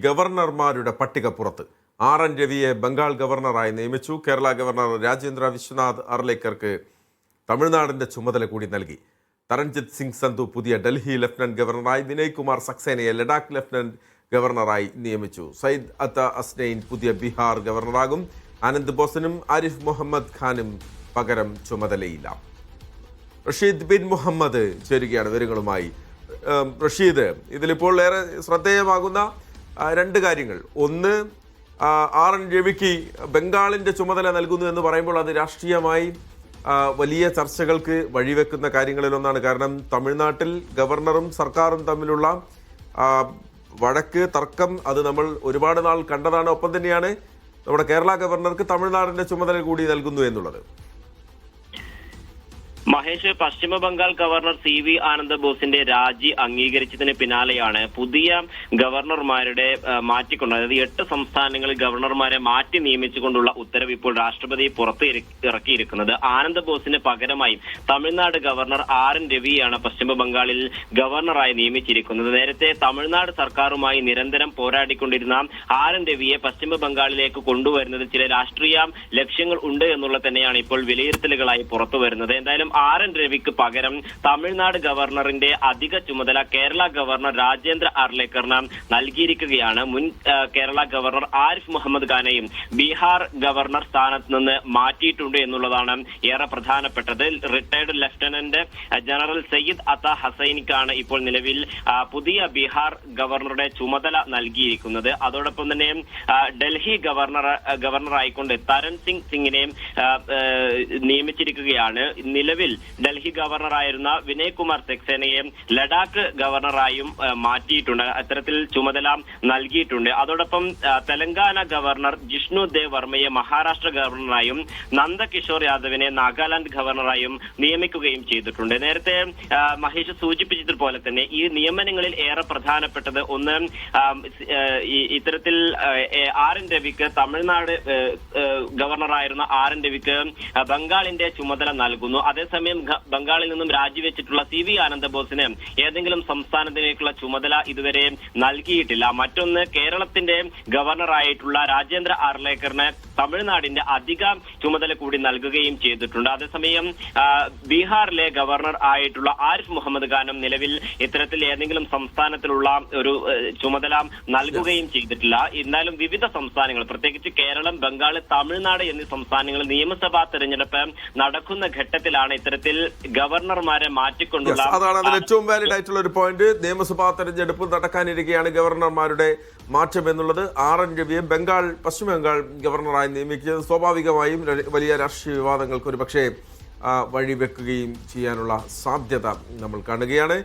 ഗവർണർമാരുടെ പട്ടിക പുറത്ത്. RN രവിയെ ബംഗാൾ ഗവർണറായി നിയമിച്ചു. കേരള ഗവർണർ രാജേന്ദ്ര വിശ്വനാഥ് അർലേക്കർക്ക് തമിഴ്നാടിന്റെ ചുമതല കൂടി നൽകി. തരൺജിത് സിംഗ് സന്ധു പുതിയ ഡൽഹി ലഫ്റ്റനന്റ് ഗവർണറായി, വിനയ് കുമാർ സക്സേനയെ ലഡാക്ക് ലഫ്റ്റനന്റ് ഗവർണറായി നിയമിച്ചു. സയ്യിദ് അത്ത അസ്നൈൻ പുതിയ ബീഹാർ ഗവർണറാകും. ആനന്ദ് ബോസിനും ആരിഫ് മുഹമ്മദ് ഖാനും പകരം ചുമതലയില്ല. റഷീദ് ബിൻ മുഹമ്മദ് ചേരുകയാണ് വിവരങ്ങളുമായി. റഷീദ്, ഇതിലിപ്പോൾ ഏറെ ശ്രദ്ധേയമാകുന്ന രണ്ട് കാര്യങ്ങൾ. ഒന്ന്, RN രവിക്ക് ബംഗാളിൻ്റെ ചുമതല നൽകുന്നു എന്ന് പറയുമ്പോൾ അത് രാഷ്ട്രീയമായി വലിയ ചർച്ചകൾക്ക് വഴിവെക്കുന്ന കാര്യങ്ങളിലൊന്നാണ്. കാരണം തമിഴ്നാട്ടിൽ ഗവർണറും സർക്കാരും തമ്മിലുള്ള വഴക്ക്, തർക്കം അത് നമ്മൾ ഒരുപാട് നാൾ കണ്ടതാണ്. ഒപ്പം തന്നെയാണ് നമ്മുടെ കേരള ഗവർണർക്ക് തമിഴ്നാടിൻ്റെ ചുമതല കൂടി നൽകുന്നു എന്നുള്ളത്. മഹേഷ്, പശ്ചിമ ബംഗാൾ ഗവർണർ CV ആനന്ദ് ബോസിന്റെ രാജി അംഗീകരിച്ചതിന് പിന്നാലെയാണ് പുതിയ ഗവർണർമാരുടെ മാറ്റിക്കൊണ്ട്, അതായത് 8 സംസ്ഥാനങ്ങളിൽ ഗവർണർമാരെ മാറ്റി നിയമിച്ചുകൊണ്ടുള്ള ഉത്തരവ് ഇപ്പോൾ രാഷ്ട്രപതി പുറത്ത് ഇറക്കിയിരിക്കുന്നത്. ആനന്ദ് ബോസിന് പകരമായി തമിഴ്നാട് ഗവർണർ RN രവിയാണ് പശ്ചിമ ബംഗാളിൽ ഗവർണറായി നിയമിച്ചിരിക്കുന്നത്. നേരത്തെ തമിഴ്നാട് സർക്കാരുമായി നിരന്തരം പോരാടിക്കൊണ്ടിരുന്ന RN രവിയെ പശ്ചിമ ബംഗാളിലേക്ക് കൊണ്ടുവരുന്നത് ചില രാഷ്ട്രീയ ലക്ഷ്യങ്ങൾ ഉണ്ട് എന്നുള്ളത് തന്നെയാണ് ഇപ്പോൾ വിലയിരുത്തലുകളായി പുറത്തു വരുന്നത്. എന്തായാലും RN രവിക്ക് പകരം തമിഴ്നാട് ഗവർണറിന്റെ അധിക ചുമതല കേരള ഗവർണർ രാജേന്ദ്ര അർലേക്കറിന് നൽകിയിരിക്കുകയാണ്. മുൻ കേരള ഗവർണർ ആരിഫ് മുഹമ്മദ് ഖാനെയും ബീഹാർ ഗവർണർ സ്ഥാനത്ത് നിന്ന് മാറ്റിയിട്ടുണ്ട് എന്നുള്ളതാണ് ഏറെ പ്രധാനപ്പെട്ടത്. റിട്ടയർഡ് ലഫ്റ്റനന്റ് ജനറൽ സയ്യിദ് അത്ത ഹസൈനിക്കാണ് ഇപ്പോൾ നിലവിൽ പുതിയ ബീഹാർ ഗവർണറുടെ ചുമതല നൽകിയിരിക്കുന്നത്. അതോടൊപ്പം തന്നെ ഡൽഹി ഗവർണറായിക്കൊണ്ട് തരൺ സിംഗിനെ നിയമിച്ചിരിക്കുകയാണ്. നിലവിൽ ഡൽഹി ഗവർണറായിരുന്ന വിനയ് കുമാർ സക്സേനയെ ലഡാക്ക് ഗവർണറായും മാറ്റിയിട്ടുണ്ട്, അത്തരത്തിൽ ചുമതല നൽകിയിട്ടുണ്ട്. അതോടൊപ്പം തെലങ്കാന ഗവർണർ ജിഷ്ണു ദേവ് വർമ്മയെ മഹാരാഷ്ട്ര ഗവർണറായും നന്ദകിഷോർ യാദവിനെ നാഗാലാൻഡ് ഗവർണറായും നിയമിക്കുകയും ചെയ്തിട്ടുണ്ട്. നേരത്തെ മഹേഷ് സൂചിപ്പിച്ചതുപോലെ തന്നെ ഈ നിയമനങ്ങളിൽ ഏറെ പ്രധാനപ്പെട്ടത് ഒന്ന്, ഇത്തരത്തിൽ RN രവിക്ക് തമിഴ്നാട് ഗവർണറായിരുന്ന RN രവിക്ക് ബംഗാളിന്റെ ചുമതല നൽകുന്നു. അതേസമയം ബംഗാളിൽ നിന്നും രാജിവെച്ചിട്ടുള്ള CV ആനന്ദ് ബോസിന് ഏതെങ്കിലും സംസ്ഥാനത്തിലേക്കുള്ള ചുമതല ഇതുവരെ നൽകിയിട്ടില്ല. മറ്റൊന്ന്, കേരളത്തിന്റെ ഗവർണറായിട്ടുള്ള രാജേന്ദ്ര അർലേക്കറിന് തമിഴ്നാടിന്റെ അധിക ചുമതല കൂടി നൽകുകയും ചെയ്തിട്ടുണ്ട്. അതേസമയം ബീഹാറിലെ ഗവർണർ ആയിട്ടുള്ള ആരിഫ് മുഹമ്മദ് ഖാനും നിലവിൽ ഇത്തരത്തിൽ ഏതെങ്കിലും സംസ്ഥാനത്തിലുള്ള ഒരു ചുമതല നൽകുകയും ചെയ്തിട്ടില്ല. എന്നാലും വിവിധ സംസ്ഥാനങ്ങൾ, പ്രത്യേകിച്ച് കേരളം, ബംഗാൾ, തമിഴ്നാട് എന്നീ സംസ്ഥാനങ്ങളിൽ നിയമസഭാ തെരഞ്ഞെടുപ്പ് നടക്കുന്ന ഘട്ടത്തിലാണ് ഇത്തരത്തിൽ ഗവർണർമാരെ മാറ്റിക്കൊണ്ടുള്ള, അതാണ് അതിൽ ഏറ്റവും വാലിഡ് ആയിട്ടുള്ള ഒരു പോയിന്റ്. നിയമസഭാ തെരഞ്ഞെടുപ്പ് നടക്കാനിരിക്കെയാണ് ഗവർണർമാരുടെ മാറ്റം എന്നുള്ളത്. RN രവിയെ പശ്ചിമ ബംഗാൾ ഗവർണറായി നിയമിക്കുന്നത് സ്വാഭാവികമായും വലിയ രാഷ്ട്രീയ വിവാദങ്ങൾക്ക് ഒരു പക്ഷേ വഴിവെക്കുകയും ചെയ്യാനുള്ള സാധ്യത നമ്മൾ കാണുകയാണ്.